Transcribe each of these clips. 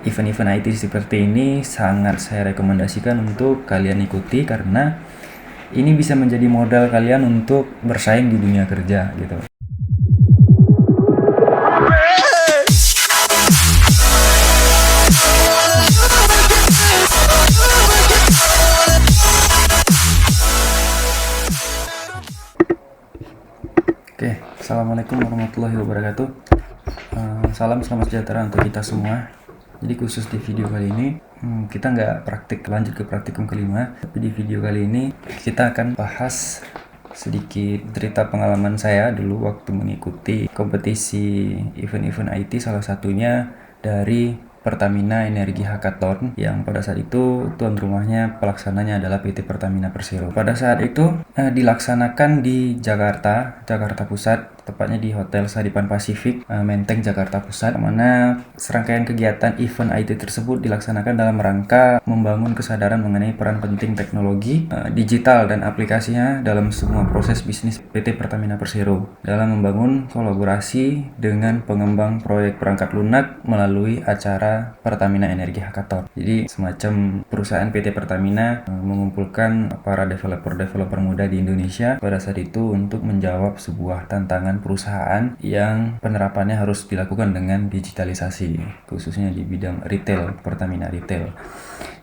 event-event IT seperti ini sangat saya rekomendasikan untuk kalian ikuti karena ini bisa menjadi modal kalian untuk bersaing di dunia kerja gitu. Oke, assalamualaikum warahmatullahi wabarakatuh. Salam selamat sejahtera untuk kita semua. Jadi khusus di video kali ini kita nggak lanjut ke praktikum kelima, tapi di video kali ini kita akan bahas sedikit cerita pengalaman saya dulu waktu mengikuti kompetisi event-event IT, salah satunya dari Pertamina Energi Hackathon, yang pada saat itu tuan rumahnya pelaksananya adalah PT Pertamina Persero. Pada saat itu dilaksanakan di Jakarta Pusat, tepatnya di Hotel Saripan Pasifik, Menteng, Jakarta Pusat, mana serangkaian kegiatan event IT tersebut dilaksanakan dalam rangka membangun kesadaran mengenai peran penting teknologi digital dan aplikasinya dalam semua proses bisnis PT Pertamina Persero dalam membangun kolaborasi dengan pengembang proyek perangkat lunak melalui acara Pertamina Energi Hackathon. Jadi semacam perusahaan PT Pertamina mengumpulkan para developer muda di Indonesia pada saat itu untuk menjawab sebuah tantangan perusahaan yang penerapannya harus dilakukan dengan digitalisasi, khususnya di bidang retail, Pertamina Retail.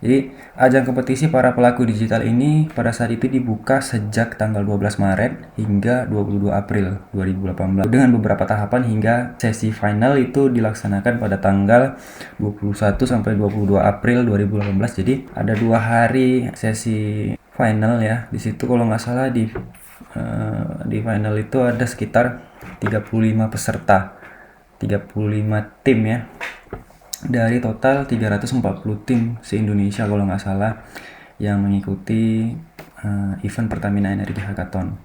Jadi ajang kompetisi para pelaku digital ini pada saat itu dibuka sejak tanggal 12 Maret hingga 22 April 2018 dengan beberapa tahapan hingga sesi final itu dilaksanakan pada tanggal 21 sampai 22 April 2018. Jadi ada 2 hari sesi final ya. Di situ kalau nggak salah di final itu ada sekitar 35 peserta, 35 tim ya, dari total 340 tim se-Indonesia kalau nggak salah yang mengikuti event Pertamina Energi Hackathon.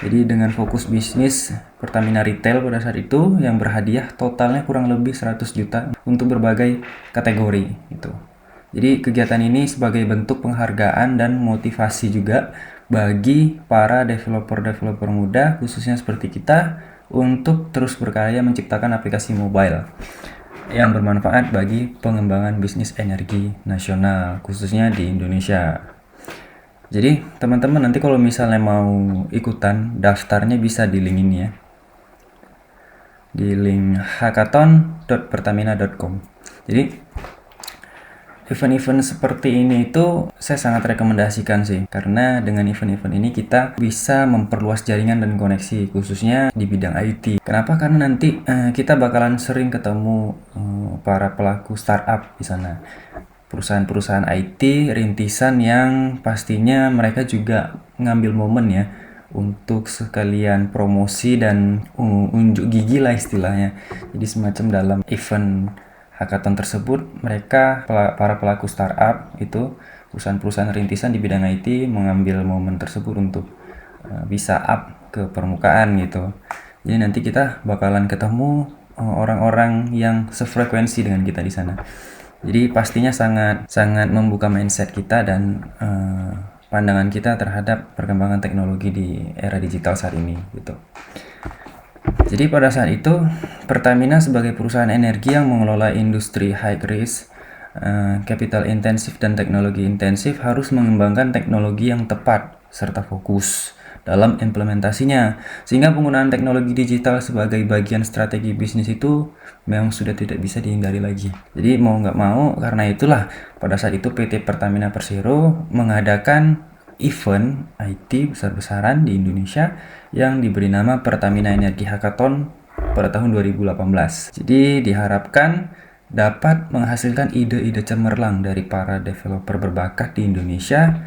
Jadi dengan fokus bisnis Pertamina Retail pada saat itu yang berhadiah totalnya kurang lebih 100 juta untuk berbagai kategori itu. Jadi kegiatan ini sebagai bentuk penghargaan dan motivasi juga bagi para developer muda khususnya seperti kita untuk terus berkarya menciptakan aplikasi mobile yang bermanfaat bagi pengembangan bisnis energi nasional khususnya di Indonesia. Jadi teman-teman nanti kalau misalnya mau ikutan, daftarnya bisa di link ini ya, di link hackathon.pertamina.com. Jadi event-event seperti ini itu saya sangat rekomendasikan sih, karena dengan event-event ini kita bisa memperluas jaringan dan koneksi khususnya di bidang IT. Kenapa? Karena nanti kita bakalan sering ketemu para pelaku startup di sana, perusahaan-perusahaan IT rintisan yang pastinya mereka juga ngambil momen ya untuk sekalian promosi dan unjuk gigi lah istilahnya. Jadi semacam dalam event hackathon tersebut mereka para pelaku startup itu perusahaan-perusahaan rintisan di bidang IT mengambil momen tersebut untuk bisa up ke permukaan gitu. Jadi nanti kita bakalan ketemu orang-orang yang sefrekuensi dengan kita di sana. Jadi pastinya sangat membuka mindset kita dan pandangan kita terhadap perkembangan teknologi di era digital saat ini gitu. Jadi pada saat itu Pertamina sebagai perusahaan energi yang mengelola industri high risk, capital intensif dan teknologi intensif harus mengembangkan teknologi yang tepat serta fokus dalam implementasinya, sehingga penggunaan teknologi digital sebagai bagian strategi bisnis itu memang sudah tidak bisa dihindari lagi. Jadi mau nggak mau, karena itulah pada saat itu PT Pertamina Persero mengadakan event IT besar-besaran di Indonesia yang diberi nama Pertamina Energi Hackathon pada tahun 2018. Jadi diharapkan dapat menghasilkan ide-ide cemerlang dari para developer berbakat di Indonesia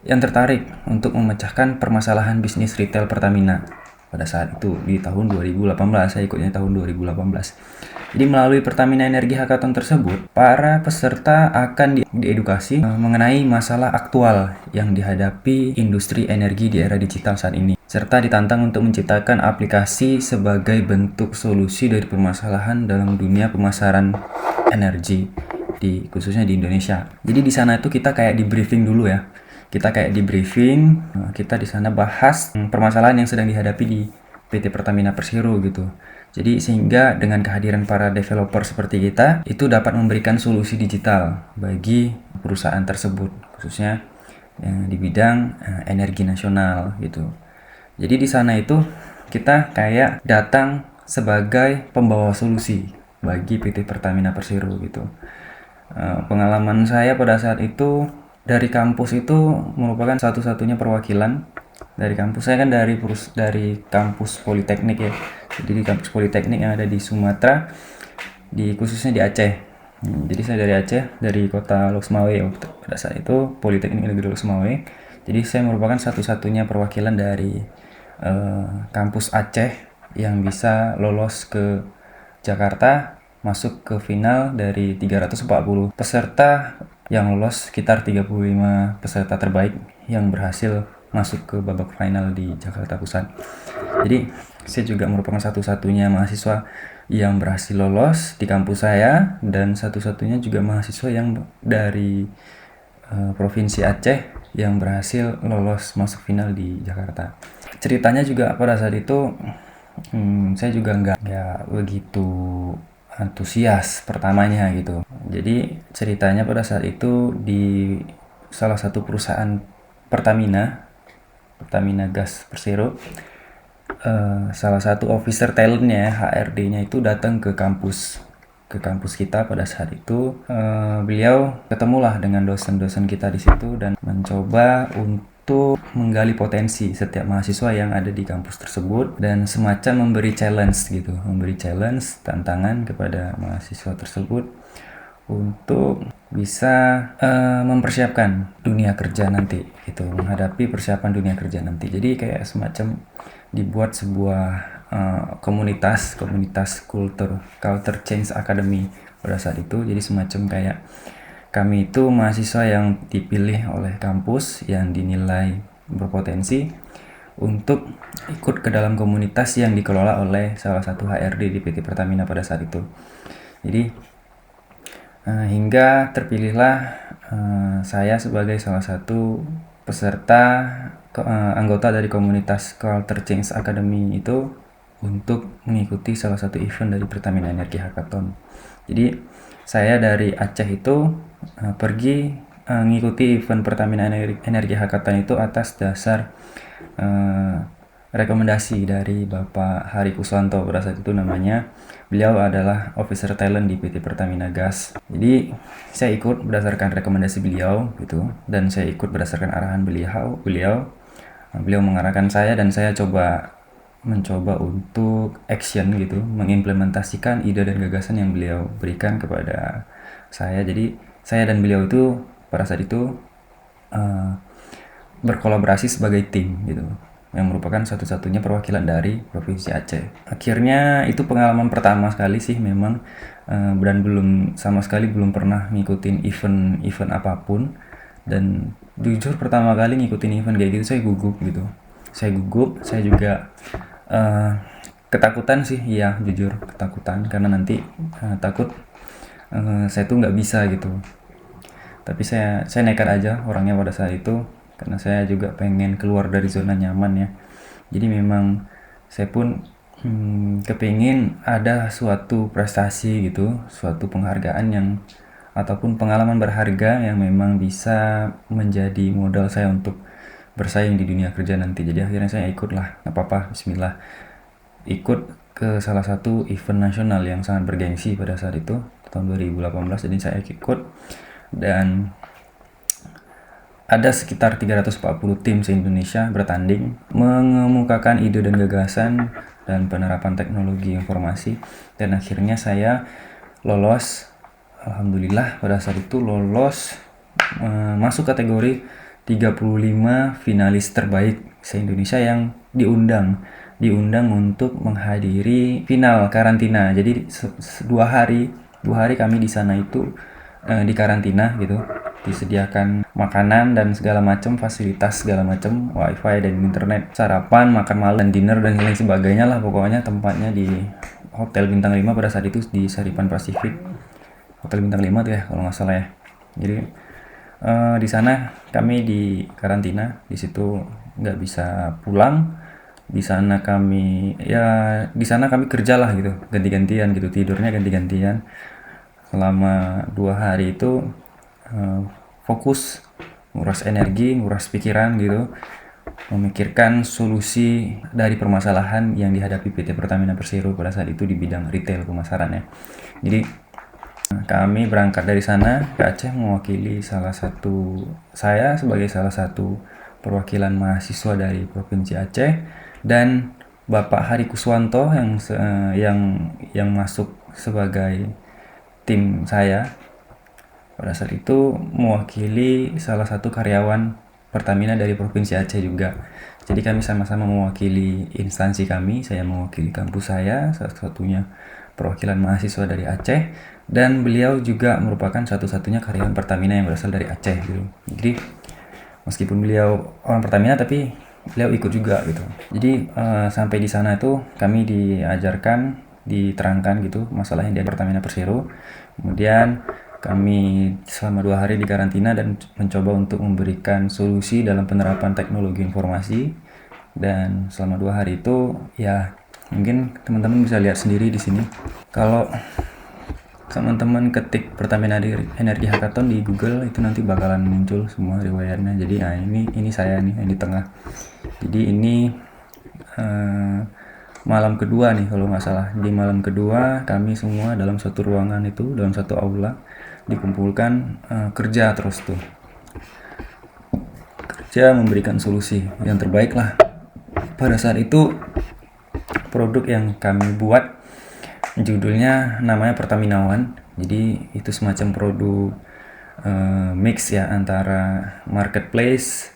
yang tertarik untuk memecahkan permasalahan bisnis retail Pertamina pada saat itu di tahun 2018. Saya ikutnya tahun 2018. Jadi melalui Pertamina Energi Hackathon tersebut, para peserta akan diedukasi mengenai masalah aktual yang dihadapi industri energi di era digital saat ini, serta ditantang untuk menciptakan aplikasi sebagai bentuk solusi dari permasalahan dalam dunia pemasaran energi khususnya di Indonesia. Jadi di sana itu kita kayak di briefing dulu ya. Kita di sana bahas permasalahan yang sedang dihadapi di PT Pertamina Persero gitu. Jadi sehingga dengan kehadiran para developer seperti kita itu dapat memberikan solusi digital bagi perusahaan tersebut, khususnya di bidang energi nasional gitu. Jadi di sana itu kita kayak datang sebagai pembawa solusi bagi PT Pertamina Persero gitu. Pengalaman saya pada saat itu dari kampus itu merupakan satu-satunya perwakilan dari kampus. Saya kan dari kampus Politeknik ya. Jadi di kampus Politeknik yang ada di Sumatera, khususnya di Aceh. Jadi saya dari Aceh, dari kota Lok Sumawe pada saat itu, Politeknik Negeri Lok Sumawe. Jadi saya merupakan satu-satunya perwakilan dari kampus Aceh yang bisa lolos ke Jakarta, masuk ke final dari 340 peserta yang lolos, sekitar 35 peserta terbaik yang berhasil masuk ke babak final di Jakarta Pusat. Jadi saya juga merupakan satu-satunya mahasiswa yang berhasil lolos di kampus saya, dan satu-satunya juga mahasiswa yang dari Provinsi Aceh yang berhasil lolos masuk final di Jakarta. Ceritanya juga pada saat itu saya juga nggak begitu antusias pertamanya gitu. Jadi ceritanya pada saat itu di salah satu perusahaan Pertamina Gas Persero, salah satu officer talentnya, HRD-nya itu datang ke kampus kita pada saat itu. Beliau ketemulah dengan dosen-dosen kita di situ dan mencoba untuk menggali potensi setiap mahasiswa yang ada di kampus tersebut, dan semacam memberi challenge tantangan kepada mahasiswa tersebut untuk bisa mempersiapkan dunia kerja nanti gitu, menghadapi persiapan dunia kerja nanti. Jadi kayak semacam dibuat sebuah komunitas culture change academy pada saat itu. Jadi semacam kayak kami itu mahasiswa yang dipilih oleh kampus yang dinilai berpotensi untuk ikut ke dalam komunitas yang dikelola oleh salah satu HRD di PT Pertamina pada saat itu. Jadi hingga terpilihlah saya sebagai salah satu peserta anggota dari komunitas Culture Change Academy itu untuk mengikuti salah satu event dari Pertamina Energi Hackathon. Jadi saya dari Aceh itu pergi mengikuti event Pertamina Energi Hackathon itu atas dasar rekomendasi dari Bapak Hari Kuswanto pada saat itu namanya. Beliau adalah officer talent di PT Pertamina Gas. Jadi saya ikut berdasarkan rekomendasi beliau gitu, dan saya ikut berdasarkan arahan beliau. Beliau mengarahkan saya dan saya mencoba untuk action gitu, mengimplementasikan ide dan gagasan yang beliau berikan kepada saya. Jadi saya dan beliau itu pada saat itu berkolaborasi sebagai tim gitu, yang merupakan satu-satunya perwakilan dari Provinsi Aceh. Akhirnya itu pengalaman pertama sekali sih memang, dan belum pernah ngikutin event apapun. Dan jujur pertama kali ngikutin event kayak gitu saya gugup gitu. Saya juga ketakutan sih, iya jujur ketakutan, karena nanti takut saya tuh nggak bisa gitu. Tapi saya nekat aja orangnya pada saat itu, karena saya juga pengen keluar dari zona nyaman ya. Jadi memang saya pun kepingin ada suatu prestasi gitu, suatu penghargaan ataupun pengalaman berharga yang memang bisa menjadi modal saya untuk bersaing di dunia kerja nanti. Jadi akhirnya saya ikutlah, nggak apa-apa, bismillah, ikut ke salah satu event nasional yang sangat bergengsi pada saat itu tahun 2018. Jadi saya ikut, dan ada sekitar 340 tim se-Indonesia bertanding mengemukakan ide dan gagasan dan penerapan teknologi informasi, dan akhirnya saya lolos. Alhamdulillah pada saat itu lolos, masuk kategori 35 finalis terbaik se-Indonesia yang diundang untuk menghadiri final karantina. Jadi 2 hari kami di sana itu di karantina gitu, disediakan makanan dan segala macam, fasilitas segala macam, wifi dan internet, sarapan, makan malam, dan dinner dan lain sebagainya lah. Pokoknya tempatnya di Hotel Bintang 5 pada saat itu, di Saripan Pasifik, Hotel Bintang 5 tuh ya kalau nggak salah ya. Jadi di sana kami di karantina, di situ nggak bisa pulang, Di sana kami kerjalah gitu, ganti-gantian gitu, tidurnya ganti-gantian selama 2 hari itu. Fokus nguras energi, nguras pikiran gitu, memikirkan solusi dari permasalahan yang dihadapi PT Pertamina Persero pada saat itu di bidang retail pemasarannya. Jadi kami berangkat dari sana ke Aceh mewakili saya sebagai salah satu perwakilan mahasiswa dari Provinsi Aceh, dan Bapak Hari Kuswanto yang masuk sebagai tim saya pada saat itu mewakili salah satu karyawan Pertamina dari Provinsi Aceh juga. Jadi kami sama-sama mewakili instansi kami, saya mewakili kampus saya, salah satunya perwakilan mahasiswa dari Aceh, dan beliau juga merupakan satu-satunya karyawan Pertamina yang berasal dari Aceh gitu. Jadi meskipun beliau orang Pertamina tapi beliau ikut juga gitu. Jadi sampai di sana itu kami diajarkan, diterangkan gitu masalah yang di Pertamina Persero. Kemudian kami selama 2 hari di karantina dan mencoba untuk memberikan solusi dalam penerapan teknologi informasi. Dan selama 2 hari itu ya mungkin teman-teman bisa lihat sendiri di sini. Kalau teman-teman ketik Pertamina Energi Hackathon di Google itu nanti bakalan muncul semua riwayatnya. Jadi ini saya nih yang di tengah. Jadi ini malam kedua nih kalau nggak salah. Di malam kedua kami semua dalam satu ruangan itu, dalam satu aula dikumpulkan, kerja terus tuh. Kerja memberikan solusi yang terbaik lah. Pada saat itu produk yang kami buat judulnya namanya Pertamina One. Jadi itu semacam produk mix ya antara marketplace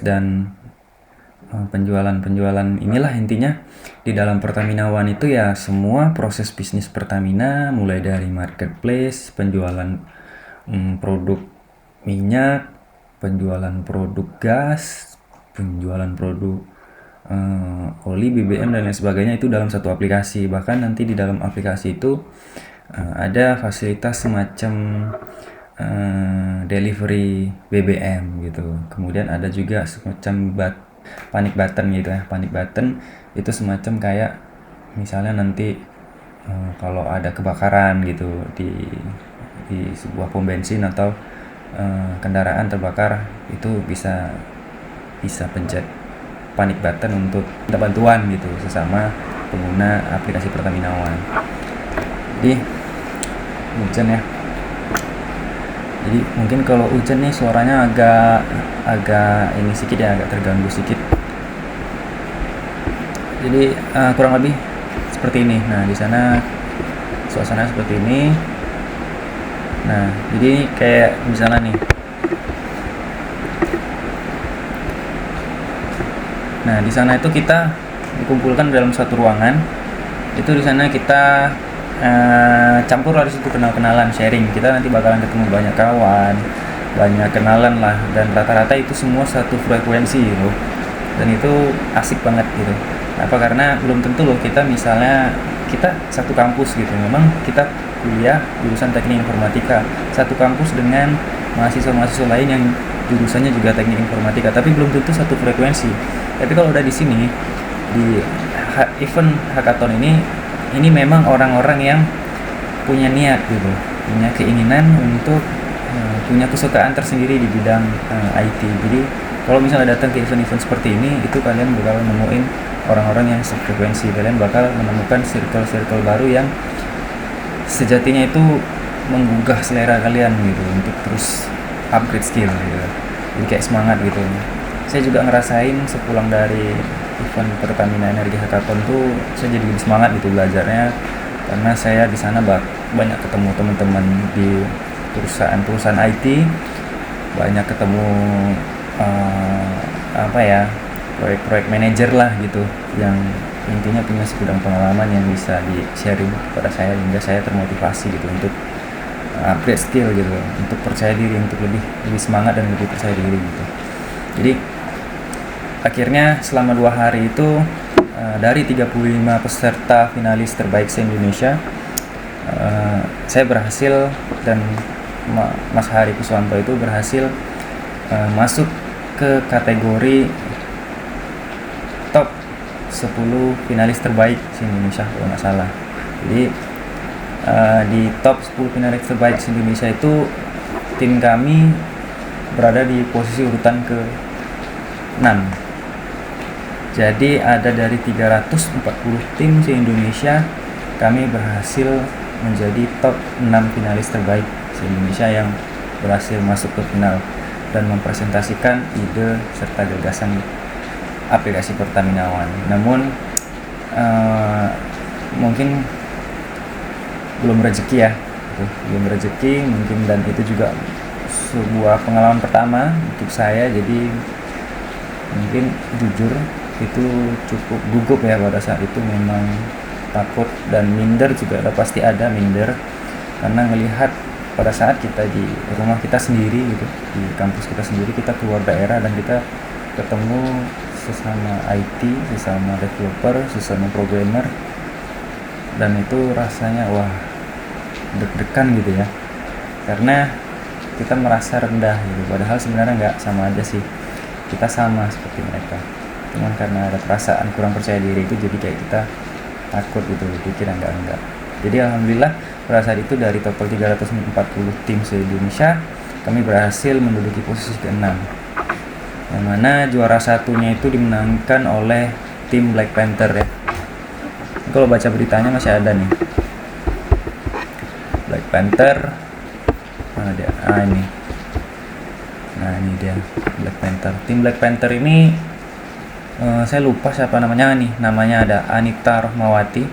dan penjualan inilah intinya. Di dalam Pertamina One itu ya semua proses bisnis Pertamina, mulai dari marketplace, penjualan produk minyak, penjualan produk gas, penjualan produk oli, BBM dan lain sebagainya itu dalam satu aplikasi. Bahkan nanti di dalam aplikasi itu ada fasilitas semacam delivery BBM gitu. Kemudian ada juga semacam panic button gitu ya. Panic button itu semacam kayak misalnya nanti kalau ada kebakaran gitu di sebuah pom bensin atau kendaraan terbakar, itu bisa pencet panic button untuk minta bantuan gitu sesama pengguna aplikasi Pertamina One. Jadi hujan ya. Jadi mungkin kalau hujan nih suaranya agak ini sedikit ya, agak terganggu sedikit. Jadi kurang lebih seperti ini. Nah, di sana suasana seperti ini. Nah, jadi kayak misalnya nih. Nah, di sana itu kita dikumpulkan dalam satu ruangan. Itu di sana kita campur lah di situ, kenal-kenalan, sharing. Kita nanti bakalan ketemu banyak kawan, banyak kenalan lah, dan rata-rata itu semua satu frekuensi gitu. Dan itu asik banget gitu. Apa karena belum tentu loh kita misalnya kita satu kampus gitu. Memang kita kuliah jurusan teknik informatika, satu kampus dengan mahasiswa-mahasiswa lain yang jurusannya juga teknik informatika, tapi belum tentu satu frekuensi. Tapi kalau udah di sini di event hackathon ini memang orang-orang yang punya niat gitu, punya keinginan untuk punya kesukaan tersendiri di bidang IT. Jadi kalau misalnya datang ke event-event seperti ini, itu kalian bakal nemuin orang-orang yang sefrekuensi. Kalian bakal menemukan circle-circle baru yang sejatinya itu menggugah selera kalian gitu untuk terus upgrade skill gitu. Jadi kayak semangat gitu. Saya juga ngerasain sepulang dari event Pertamina Energi Hackathon tuh saya jadi lebih semangat gitu belajarnya, karena saya di sana banyak ketemu teman-teman di perusahaan IT, banyak ketemu proyek-proyek manajer lah gitu, yang intinya punya segudang pengalaman yang bisa di sharing kepada saya, hingga saya termotivasi gitu untuk upgrade skill gitu, untuk percaya diri, untuk lebih semangat dan lebih percaya diri gitu. Jadi akhirnya selama 2 hari itu dari 35 peserta finalis terbaik se-Indonesia, saya berhasil, dan Mas Hari Kuswanto itu berhasil masuk ke kategori top 10 finalis terbaik se-Indonesia kalau nggak salah. Jadi di top 10 finalis terbaik se-Indonesia itu tim kami berada di posisi urutan ke-6. Jadi ada dari 340 tim se-Indonesia, kami berhasil menjadi top 6 finalis terbaik se-Indonesia yang berhasil masuk ke final dan mempresentasikan ide serta gagasan aplikasi Pertamina One. Namun mungkin belum rezeki ya, belum rezeki mungkin, dan itu juga sebuah pengalaman pertama untuk saya. Jadi mungkin jujur itu cukup gugup ya pada saat itu, memang takut dan minder juga pasti ada minder, karena melihat pada saat kita di rumah kita sendiri gitu, di kampus kita sendiri, kita keluar daerah dan kita ketemu sesama IT, sesama developer, sesama programmer, dan itu rasanya wah deg-degan gitu ya, karena kita merasa rendah gitu, padahal sebenarnya nggak, sama aja sih, kita sama seperti mereka, cuman karena ada perasaan kurang percaya diri itu jadi kayak kita takut gitu, pikir enggak. Jadi alhamdulillah pada saat itu dari total 340 tim se-Indonesia, kami berhasil menduduki posisi ke-6, yang mana juara satunya itu dimenangkan oleh tim Black Panther ya. Kalau baca beritanya masih ada nih, Black Panther mana dia? Ini. Nah ini dia Black Panther. Tim Black Panther ini saya lupa siapa namanya nih. Namanya ada Anita Rohmawati.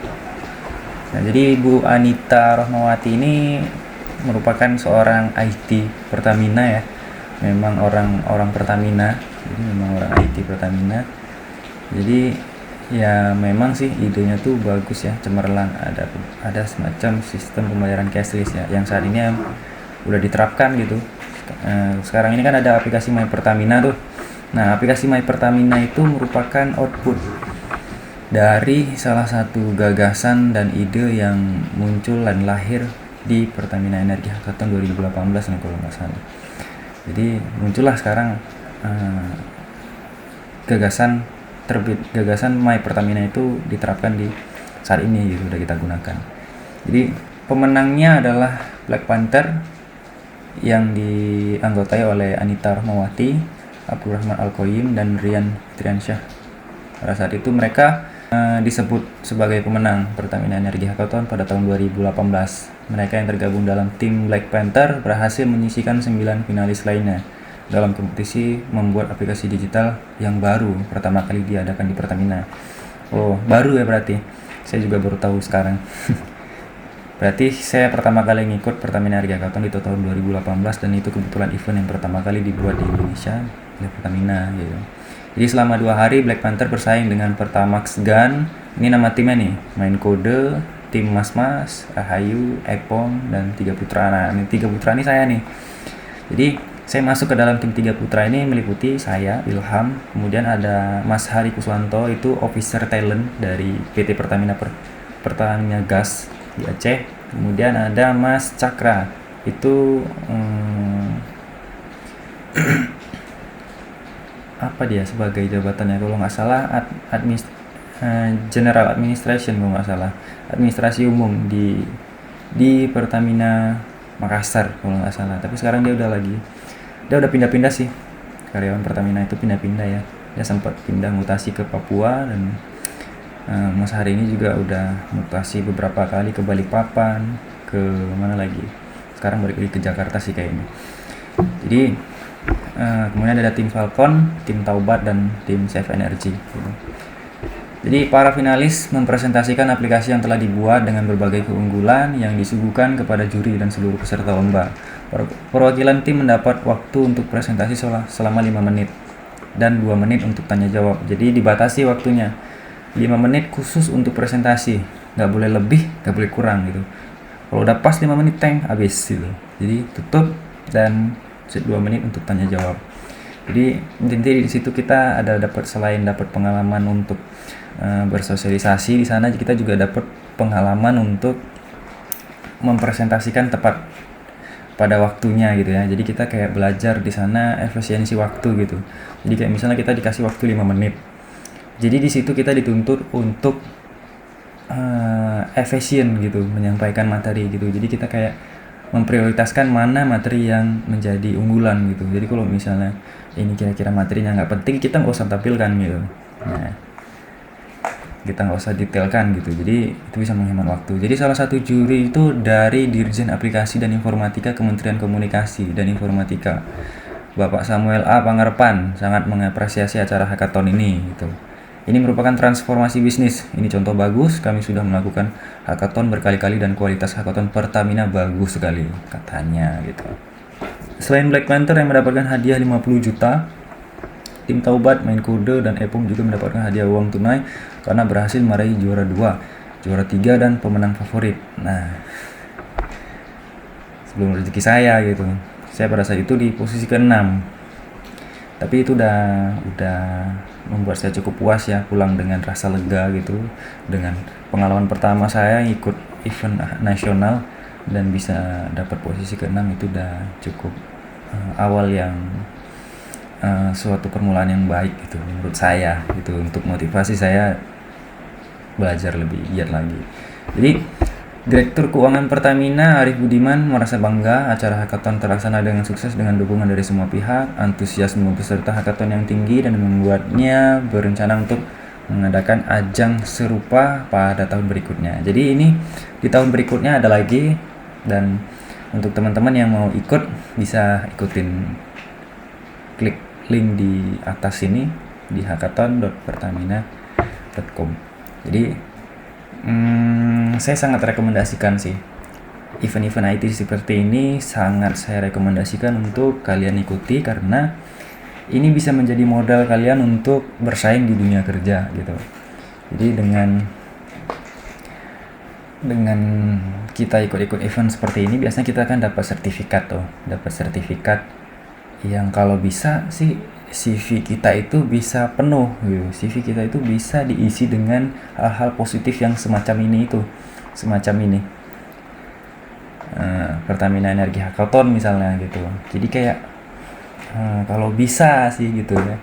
Nah jadi Bu Anita Rohmawati ini merupakan seorang IT Pertamina ya. Memang orang Pertamina. Jadi memang orang IT Pertamina. Jadi ya memang sih idenya tuh bagus ya, cemerlang. Ada semacam sistem pembayaran cashless ya, yang saat ini udah diterapkan gitu. Sekarang ini kan ada aplikasi My Pertamina tuh. Nah aplikasi My Pertamina itu merupakan output dari salah satu gagasan dan ide yang muncul dan lahir di Pertamina Energi Hackathon 2018 nih kalau nggak salah. Jadi muncullah sekarang gagasan My Pertamina itu diterapkan di saat ini gitu, udah kita gunakan. Jadi pemenangnya adalah Black Panther yang dianggotai oleh Anita Rohmawati, Abdurrahman Al-Qoyim, dan Rian Fitriansyah. Pada saat itu mereka disebut sebagai pemenang Pertamina Energi Hackathon pada tahun 2018. Mereka yang tergabung dalam tim Black Panther berhasil menyisikan 9 finalis lainnya dalam kompetisi membuat aplikasi digital yang baru pertama kali diadakan di Pertamina. Oh, baru ya berarti. Saya juga baru tahu sekarang. Berarti saya pertama kali ngikut Pertamina Energi Hackathon itu tahun 2018, dan itu kebetulan event yang pertama kali dibuat di Indonesia oleh Pertamina gitu. Jadi selama 2 hari Black Panther bersaing dengan Pertamax Gun. Ini nama timnya nih, Main Kode, tim Mas, Rahayu, Epong, dan 3 Putra. Nah, ini 3 Putra ini saya nih. Jadi saya masuk ke dalam tim 3 Putra ini meliputi saya, Ilham, kemudian ada Mas Hari Kuswanto, itu officer talent dari PT Pertamina Pertamina Gas di Aceh. Kemudian ada Mas Cakra, itu apa dia sebagai jabatannya kalau nggak salah General Administration, kalau nggak salah administrasi umum di Pertamina Makassar kalau nggak salah. Tapi sekarang dia udah pindah-pindah sih, karyawan Pertamina itu pindah-pindah ya. Dia sempat pindah mutasi ke Papua, dan Mas hari ini juga udah mutasi beberapa kali ke Balikpapan, ke mana lagi, sekarang balik lagi ke Jakarta sih kayaknya. Jadi kemudian ada tim Falcon, tim Taubat, dan tim Save Energy gitu. Jadi para finalis mempresentasikan aplikasi yang telah dibuat dengan berbagai keunggulan yang disuguhkan kepada juri dan seluruh peserta lomba. Perwakilan tim mendapat waktu untuk presentasi selama 5 menit dan 2 menit untuk tanya jawab. Jadi dibatasi waktunya 5 menit khusus untuk presentasi, nggak boleh lebih, nggak boleh kurang gitu. Kalau udah pas 5 menit habis gitu. Jadi tutup dan 2 menit untuk tanya jawab. Jadi intinya di situ kita selain dapat pengalaman untuk bersosialisasi di sana, kita juga dapat pengalaman untuk mempresentasikan tepat pada waktunya gitu ya. Jadi kita kayak belajar di sana efisiensi waktu gitu. Jadi kayak misalnya kita dikasih waktu 5 menit. Jadi di situ kita dituntut untuk efisien gitu menyampaikan materi gitu. Jadi kita kayak memprioritaskan mana materi yang menjadi unggulan gitu. Jadi kalau misalnya ini kira-kira materinya nggak penting, kita nggak usah tampilkan gitu. Nah, kita nggak usah detailkan gitu. Jadi itu bisa menghemat waktu. Jadi salah satu juri itu dari Dirjen Aplikasi dan Informatika Kementerian Komunikasi dan Informatika, Bapak Samuel A. Pangarepan, sangat mengapresiasi acara hackathon ini gitu. Ini merupakan transformasi bisnis. Ini contoh bagus, kami sudah melakukan hackathon berkali-kali dan kualitas hackathon Pertamina bagus sekali, katanya gitu. Selain Black Panther yang mendapatkan hadiah 50 juta, tim Taubat, Main Kode, dan Epung juga mendapatkan hadiah uang tunai karena berhasil meraih juara 2, juara 3, dan pemenang favorit. Nah, sebelum rezeki saya gitu. Saya pada saat itu di posisi ke-6. Tapi itu udah membuat saya cukup puas ya, pulang dengan rasa lega gitu, dengan pengalaman pertama saya ikut event nasional dan bisa dapat posisi ke-6. Itu udah cukup awal yang suatu permulaan yang baik gitu menurut saya gitu, untuk motivasi saya belajar lebih giat lagi. Jadi Direktur Keuangan Pertamina Arif Budiman merasa bangga acara hackathon terlaksana dengan sukses dengan dukungan dari semua pihak, antusiasme peserta hackathon yang tinggi, dan membuatnya berencana untuk mengadakan ajang serupa pada tahun berikutnya. Jadi ini di tahun berikutnya ada lagi, dan untuk teman-teman yang mau ikut bisa ikutin, klik link di atas ini di hackathon.pertamina.com. Jadi saya sangat rekomendasikan sih event-event IT seperti ini, sangat saya rekomendasikan untuk kalian ikuti karena ini bisa menjadi modal kalian untuk bersaing di dunia kerja gitu. Jadi dengan kita ikut-ikut event seperti ini, biasanya kita akan dapat sertifikat yang kalau bisa sih CV kita itu bisa penuh gitu. CV kita itu bisa diisi dengan hal-hal positif yang semacam ini. Pertamina Energi Hackathon misalnya gitu. Jadi kayak kalau bisa sih gitu ya,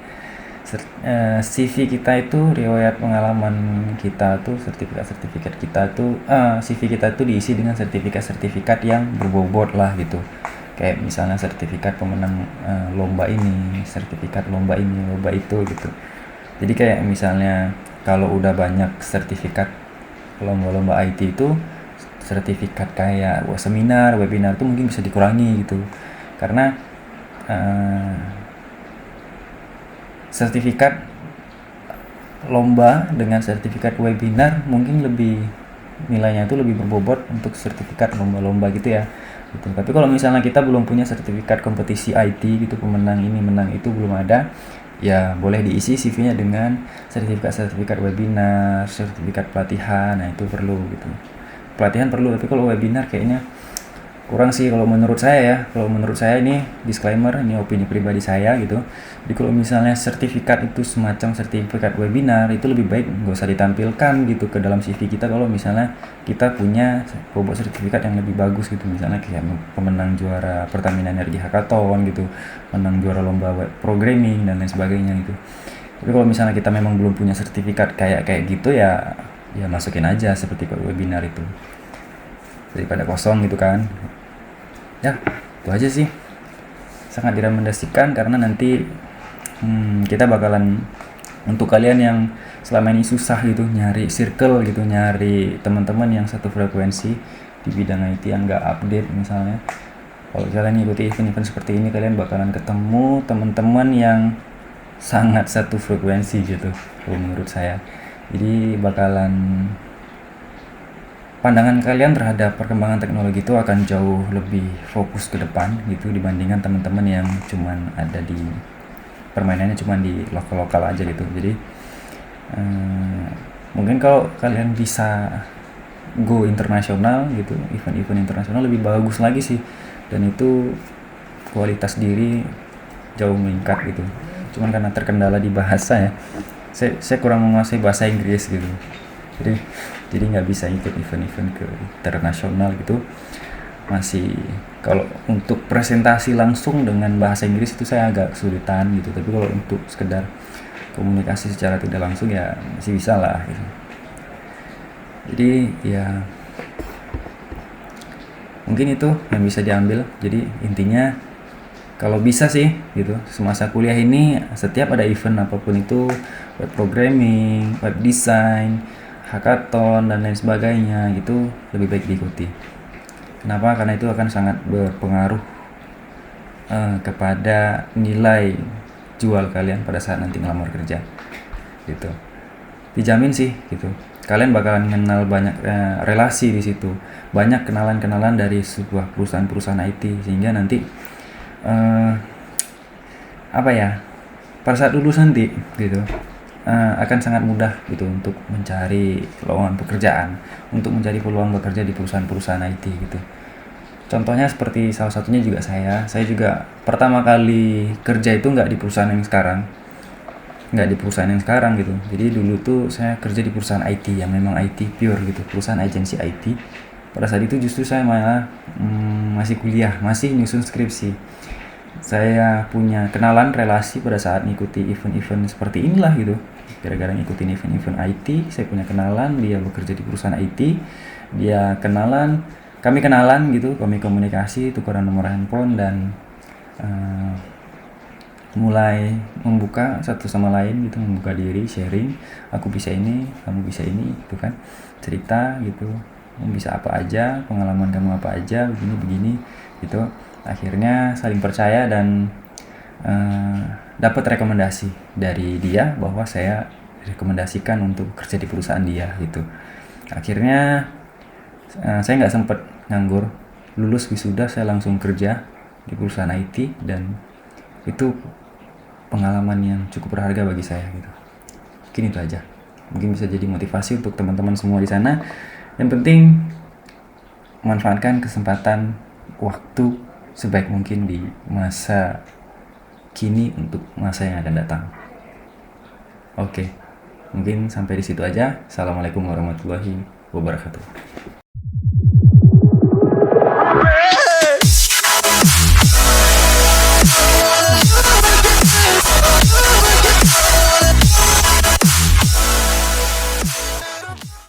CV kita itu, riwayat pengalaman kita tuh, sertifikat kita tuh, CV kita tuh diisi dengan sertifikat yang berbobot lah gitu. Kayak misalnya sertifikat pemenang lomba ini, sertifikat lomba ini, lomba itu gitu. Jadi kayak misalnya kalau udah banyak sertifikat lomba-lomba IT itu, sertifikat kayak seminar, webinar itu mungkin bisa dikurangi gitu. Karena sertifikat lomba dengan sertifikat webinar mungkin lebih nilainya itu lebih berbobot untuk sertifikat lomba-lomba gitu ya. Gitu. Tapi kalau misalnya kita belum punya sertifikat kompetisi IT gitu, pemenang ini menang itu belum ada, ya boleh diisi CV-nya dengan sertifikat webinar, sertifikat pelatihan. Nah itu perlu gitu. Pelatihan perlu, tapi kalau webinar kayaknya kurang sih kalau menurut saya ya. Kalau menurut saya, ini disclaimer, ini opini pribadi saya gitu. Jadi kalau misalnya sertifikat itu semacam sertifikat webinar, itu lebih baik nggak usah ditampilkan gitu ke dalam CV kita. Kalau misalnya kita punya bobot sertifikat yang lebih bagus gitu, misalnya kayak pemenang juara Pertamina Energi Hackathon gitu, menang juara lomba web programming dan lain sebagainya gitu. Tapi kalau misalnya kita memang belum punya sertifikat kayak gitu ya masukin aja seperti webinar itu, daripada kosong gitu kan. Ya itu aja sih, sangat direkomendasikan karena nanti kita bakalan, untuk kalian yang selama ini susah gitu nyari circle gitu, nyari teman-teman yang satu frekuensi di bidang IT yang nggak update misalnya, kalau kalian ikuti event-event seperti ini, kalian bakalan ketemu teman-teman yang sangat satu frekuensi gitu menurut saya. Jadi bakalan, pandangan kalian terhadap perkembangan teknologi itu akan jauh lebih fokus ke depan gitu dibandingkan teman-teman yang cuman ada di permainannya cuman di lokal-lokal aja gitu. Jadi mungkin kalau kalian bisa go internasional gitu, event-event internasional lebih bagus lagi sih, dan itu kualitas diri jauh meningkat gitu. Cuman karena terkendala di bahasa ya, saya kurang menguasai bahasa Inggris gitu, jadi nggak bisa ikut event-event ke internasional gitu, masih Kalau untuk presentasi langsung dengan bahasa Inggris itu saya agak kesulitan gitu, tapi kalau untuk sekedar komunikasi secara tidak langsung ya masih bisa lah gitu. Jadi ya mungkin itu yang bisa diambil. Jadi intinya kalau bisa sih gitu, semasa kuliah ini setiap ada event apapun itu, web programming, web design, hackathon dan lain sebagainya, itu lebih baik diikuti. Kenapa? Karena itu akan sangat berpengaruh kepada nilai jual kalian pada saat nanti ngelamar kerja gitu. Dijamin sih gitu, kalian bakalan kenal banyak relasi di situ, banyak kenalan-kenalan dari sebuah perusahaan-perusahaan IT, sehingga nanti apa ya, pada saat lulus nanti gitu akan sangat mudah gitu untuk mencari lowongan pekerjaan, untuk mencari peluang bekerja di perusahaan-perusahaan IT gitu. Contohnya seperti salah satunya juga saya juga pertama kali kerja itu nggak di perusahaan yang sekarang, gitu. Jadi dulu tuh saya kerja di perusahaan IT yang memang IT pure gitu, perusahaan agensi IT. Pada saat itu justru saya malah masih kuliah, masih nyusun skripsi. Saya punya kenalan relasi pada saat ngikuti event-event seperti inilah gitu. Gara-gara ngikutin event-event IT, saya punya kenalan, dia bekerja di perusahaan IT, dia kenalan, kami kenalan gitu, kami komunikasi, tukeran nomor handphone, dan mulai membuka satu sama lain gitu, membuka diri, sharing, aku bisa ini, kamu bisa ini gitu kan, cerita gitu, kamu bisa apa aja, pengalaman kamu apa aja, begini gitu. Akhirnya saling percaya dan dapat rekomendasi dari dia bahwa saya rekomendasikan untuk kerja di perusahaan dia gitu. Akhirnya saya nggak sempat nganggur, lulus wisuda saya langsung kerja di perusahaan IT, dan itu pengalaman yang cukup berharga bagi saya gitu. Mungkin itu aja, mungkin bisa jadi motivasi untuk teman-teman semua di sana. Yang penting manfaatkan kesempatan waktu sebaik mungkin di masa kini untuk masa yang akan datang. Oke, mungkin sampai di situ aja. Assalamualaikum warahmatullahi wabarakatuh.